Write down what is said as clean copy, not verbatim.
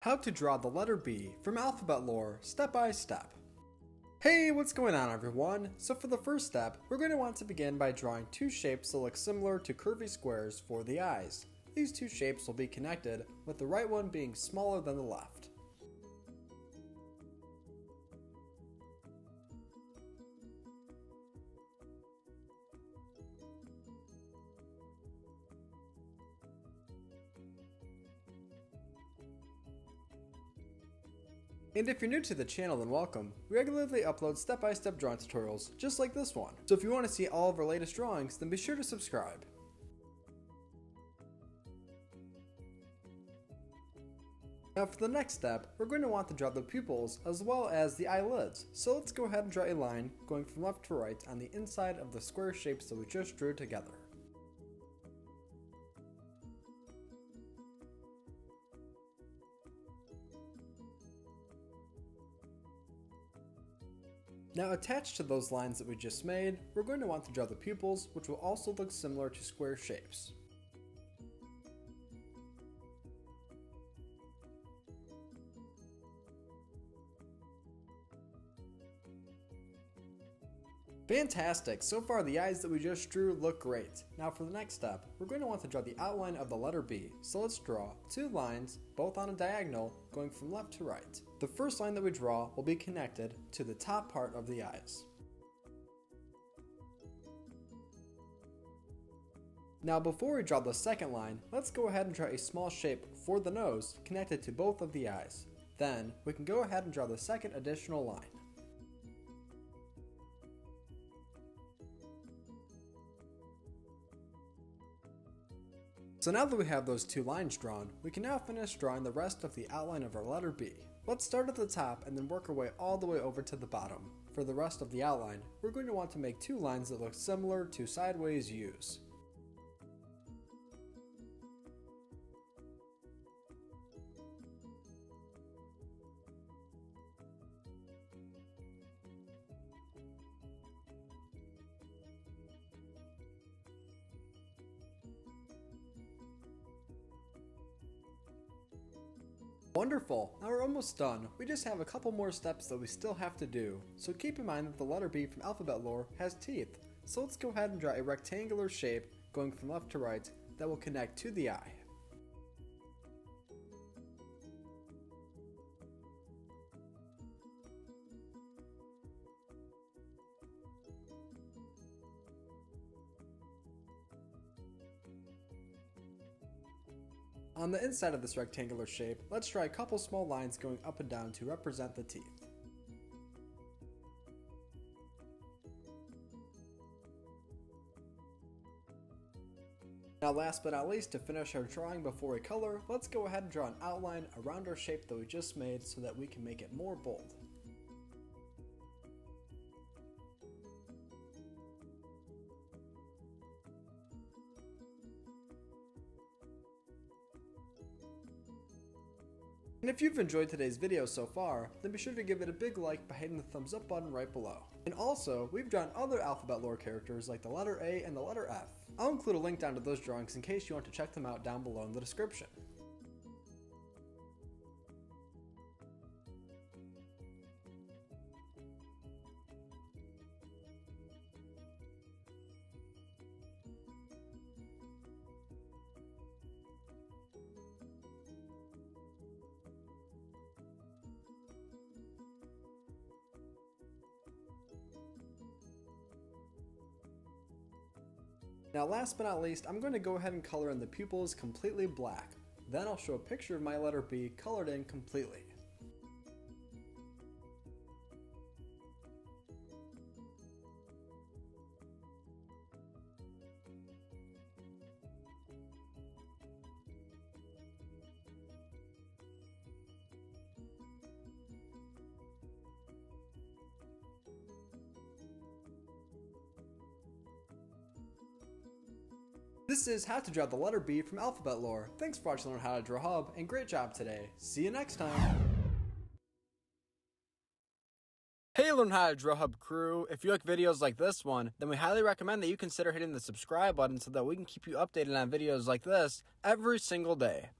How to draw the letter B from Alphabet Lore step by step. Hey, what's going on everyone? So for the first step, we're going to want to begin by drawing two shapes that look similar to curvy squares for the eyes. These two shapes will be connected, with the right one being smaller than the left. And if you're new to the channel, then welcome. We regularly upload step-by-step drawing tutorials just like this one. So if you want to see all of our latest drawings, then be sure to subscribe. Now for the next step, we're going to want to draw the pupils as well as the eyelids. So let's go ahead and draw a line going from left to right on the inside of the square shapes that we just drew together. Now attached to those lines that we just made, we're going to want to draw the pupils, which will also look similar to square shapes. Fantastic! So far the eyes that we just drew look great. Now for the next step, we're going to want to draw the outline of the letter B. So let's draw two lines, both on a diagonal, going from left to right. The first line that we draw will be connected to the top part of the eyes. Now before we draw the second line, let's go ahead and draw a small shape for the nose connected to both of the eyes. Then we can go ahead and draw the second additional line. So now that we have those two lines drawn, we can now finish drawing the rest of the outline of our letter B. Let's start at the top and then work our way all the way over to the bottom. For the rest of the outline, we're going to want to make two lines that look similar to sideways U's. Wonderful! Now we're almost done. We just have a couple more steps that we still have to do. So keep in mind that the letter B from Alphabet Lore has teeth. So let's go ahead and draw a rectangular shape going from left to right that will connect to the eye. On the inside of this rectangular shape, let's draw a couple small lines going up and down to represent the teeth. Now last but not least, to finish our drawing before we color, let's go ahead and draw an outline around our shape that we just made so that we can make it more bold. And if you've enjoyed today's video so far, then be sure to give it a big like by hitting the thumbs up button right below. And also, we've drawn other Alphabet Lore characters like the letter A and the letter F. I'll include a link down to those drawings in case you want to check them out down below in the description. Now last but not least, I'm going to go ahead and color in the pupils completely black. Then I'll show a picture of my letter B colored in completely. This is how to draw the letter B from Alphabet Lore. Thanks for watching Learn How to Draw Hub, and great job today. See you next time. Hey Learn How to Draw Hub crew, if you like videos like this one, then we highly recommend that you consider hitting the subscribe button so that we can keep you updated on videos like this every single day.